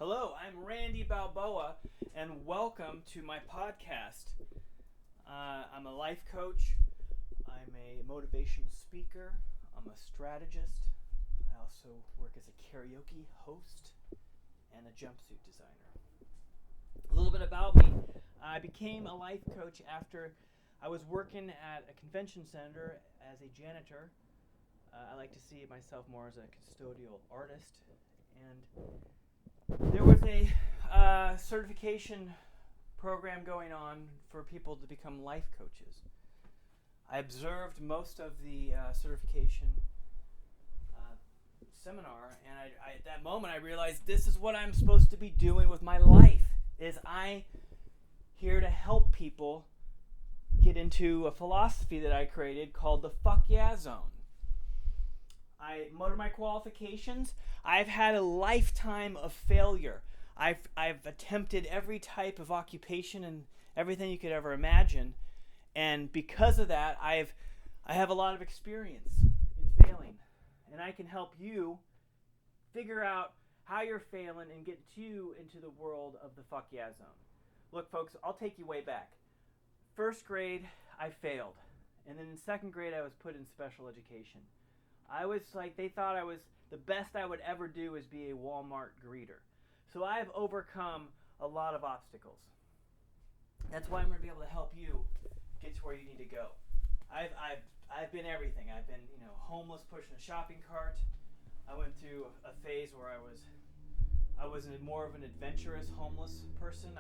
Hello, I'm Randy Balboa, and welcome to my podcast. I'm a life coach, I'm a motivational speaker, I'm a strategist, I also work as a karaoke host, and a jumpsuit designer. A little bit about me. I became a life coach after I was working at a convention center as a janitor. I like to see myself more as a custodial artist, and there was a certification program going on for people to become life coaches. I observed most of the certification seminar, and at that moment I realized this is what I'm supposed to be doing with my life. Is I here to help people get into a philosophy that I created called the fuck yeah zone. What are my qualifications? I've had a lifetime of failure. I've attempted every type of occupation and everything you could ever imagine, and because of that, I have a lot of experience in failing, and I can help you figure out how you're failing and get you into the world of the fuck yeah zone. Look, folks, I'll take you way back. First grade, I failed, and then in second grade, I was put in special education. I was like, they thought I was the best I would ever do is be a Walmart greeter. So I've overcome a lot of obstacles. That's why I'm going to be able to help you get to where you need to go. I've been everything. I've been, homeless, pushing a shopping cart. I went through a phase where I was more of an adventurous homeless person.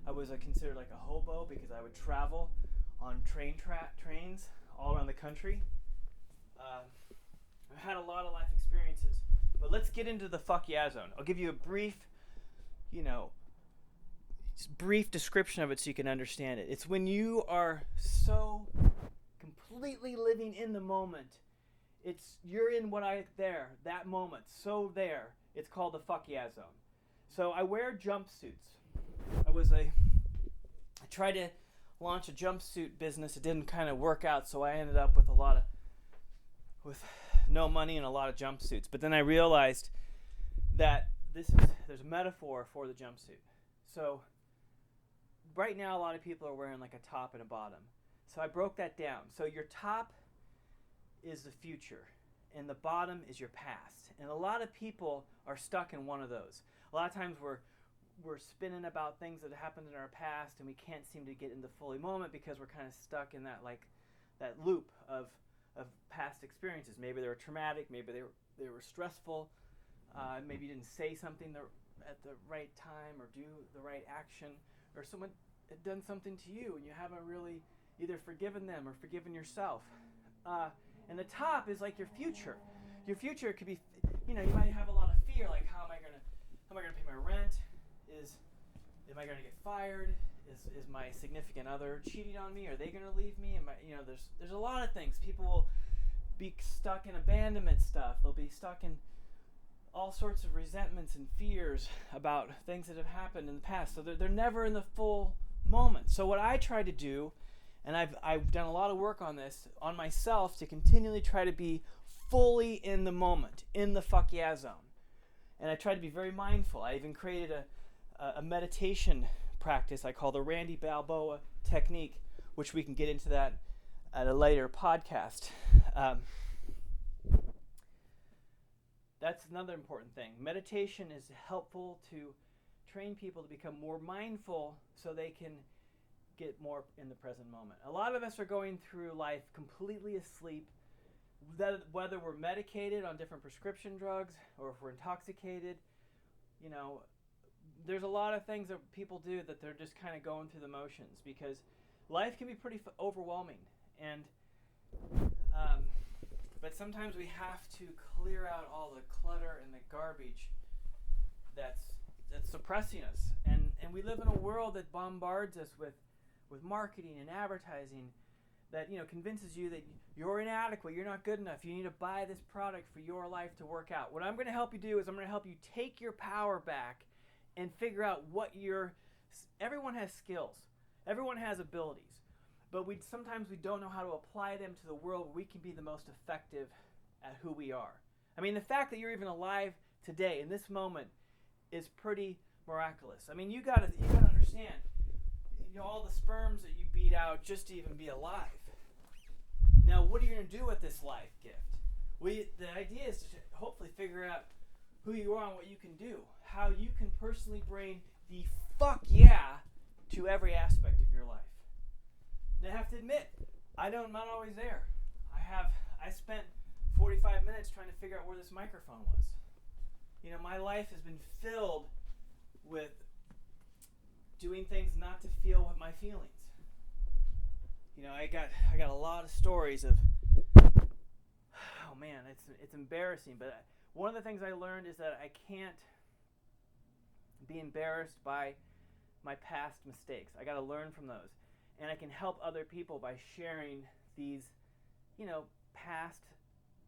I was considered like a hobo because I would travel on trains all around the country. I've had a lot of life experiences, but let's get into the fuck yeah zone. I'll give you a brief description of it so you can understand it. It's when you are so completely living in the moment. You're in that moment, so there. It's called the fuck yeah zone. So I wear jumpsuits. I tried to launch a jumpsuit business. It didn't kind of work out, so I ended up with with no money and a lot of jumpsuits. But then I realized that there's a metaphor for the jumpsuit. So right now a lot of people are wearing like a top and a bottom. So I broke that down. So your top is the future and the bottom is your past. And a lot of people are stuck in one of those. A lot of times we're spinning about things that happened in our past and we can't seem to get in the fully moment because we're kind of stuck in that loop of past experiences. Maybe they were traumatic, maybe they were stressful, maybe you didn't say something at the right time or do the right action, or someone had done something to you and you haven't really either forgiven them or forgiven yourself. And the top is like your future. Your future could be, you might have a lot of fear, like how am I gonna pay my rent? Am I gonna get fired? Is my significant other cheating on me? Are they gonna leave me? There's a lot of things. People will be stuck in abandonment stuff. They'll be stuck in all sorts of resentments and fears about things that have happened in the past. So they're never in the full moment. So what I try to do, and I've done a lot of work on this, on myself, to continually try to be fully in the moment, in the fuck yeah zone. And I try to be very mindful. I even created a meditation practice I call the Randy Balboa technique, which we can get into that at a later podcast. That's another important thing. Meditation is helpful to train people to become more mindful so they can get more in the present moment. A lot of us are going through life completely asleep, whether we're medicated on different prescription drugs or if we're intoxicated. There's a lot of things that people do that they're just kind of going through the motions because life can be pretty overwhelming. And but sometimes we have to clear out all the clutter and the garbage that's suppressing us. And we live in a world that bombards us with marketing and advertising that convinces you that you're inadequate, you're not good enough, you need to buy this product for your life to work out. What I'm going to help you do is I'm going to help you take your power back and figure out everyone has skills, everyone has abilities, but sometimes we don't know how to apply them to the world where we can be the most effective at who we are. I mean, the fact that you're even alive today in this moment is pretty miraculous. I mean, you gotta understand, all the sperms that you beat out just to even be alive. Now, what are you gonna do with this life gift? The idea is to hopefully figure out who you are and what you can do, how you can personally bring the fuck yeah to every aspect of your life. And I have to admit, I'm not always there. I spent 45 minutes trying to figure out where this microphone was. My life has been filled with doing things not to feel what my feelings. I got a lot of stories of, oh man, it's embarrassing, but one of the things I learned is that I can't be embarrassed by my past mistakes. I got to learn from those. And I can help other people by sharing these, past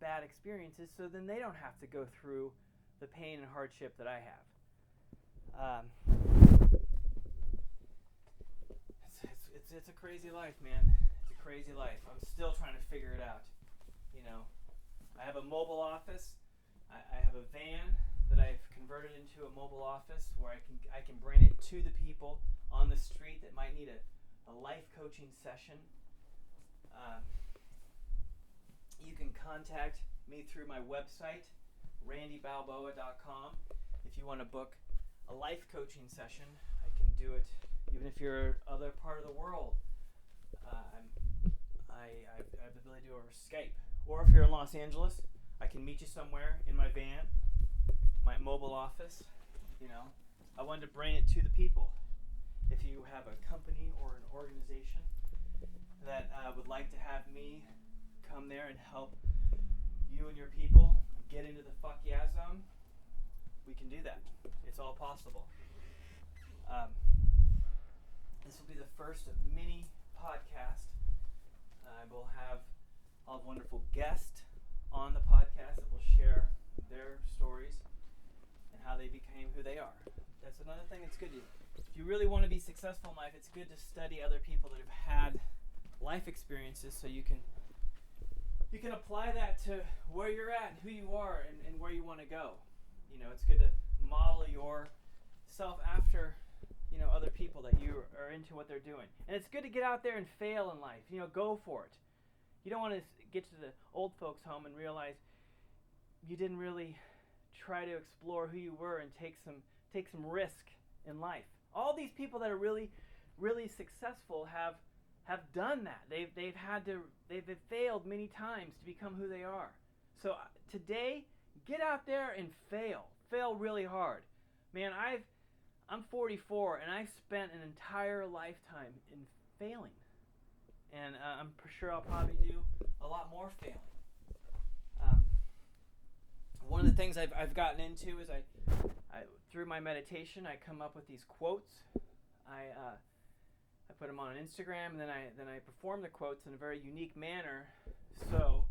bad experiences, so then they don't have to go through the pain and hardship that I have. It's a crazy life, man. It's a crazy life. I'm still trying to figure it out. I have a mobile office. I have a van that I've converted into a mobile office where I can bring it to the people on the street that might need a life coaching session. You can contact me through my website, randybalboa.com. If you want to book a life coaching session, I can do it even if you're other part of the world. I have the ability to do it over Skype. Or if you're in Los Angeles, I can meet you somewhere in my van, my mobile office. I wanted to bring it to the people. If you have a company or an organization that would like to have me come there and help you and your people get into the fuck yeah zone, we can do that. It's all possible. This will be the first of many podcasts. I'll have wonderful guests on the podcast that will share their stories and how they became who they are. That's another thing that's good. If you really want to be successful in life, it's good to study other people that have had life experiences, so you can apply that to where you're at and who you are and where you want to go. It's good to model yourself after other people that you are into what they're doing. And it's good to get out there and fail in life. Go for it. You don't want to get to the old folks home and realize you didn't really try to explore who you were and take some risk in life. All these people that are really, really successful have done that. They've failed many times to become who they are. So today, get out there and fail really hard. Man, I'm 44 and I've spent an entire lifetime in failing, and I'm sure I'll probably do a lot more failing. One of the things I've gotten into is I through my meditation, I come up with these quotes. I put them on Instagram, and then I perform the quotes in a very unique manner, so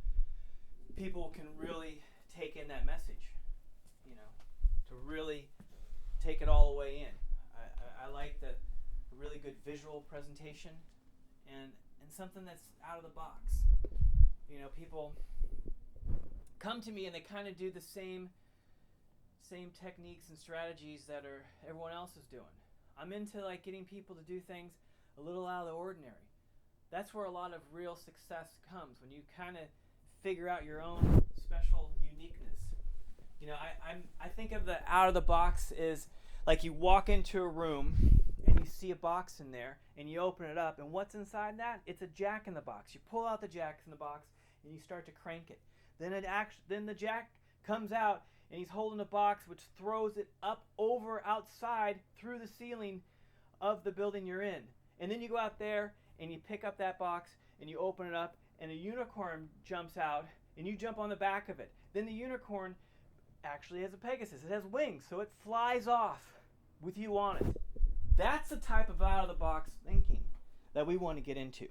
people can really take in that message. To really take it all the way in. I like the really good visual presentation and something that's out of the box. People come to me and they kind of do the same techniques and strategies that everyone else is doing. I'm into getting people to do things a little out of the ordinary. That's where a lot of real success comes, when you kind of figure out your own special uniqueness. I think of the out of the box is like you walk into a room and you see a box in there and you open it up, and what's inside that? It's a jack in the box. You pull out the jack in the box and you start to crank it. Then the jack comes out and he's holding a box which throws it up over outside through the ceiling of the building you're in. And then you go out there and you pick up that box and you open it up, and a unicorn jumps out and you jump on the back of it. Then the unicorn actually has a Pegasus. It has wings, so it flies off with you on it. That's the type of out-of-the-box thinking that we want to get into.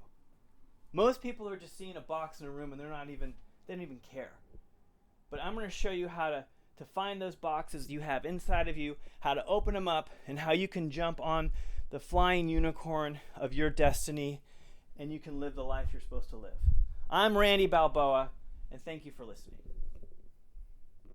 Most people are just seeing a box in a room and they don't even care. But I'm going to show you how to find those boxes you have inside of you, how to open them up, and how you can jump on the flying unicorn of your destiny, and you can live the life you're supposed to live. I'm Randy Balboa, and thank you for listening.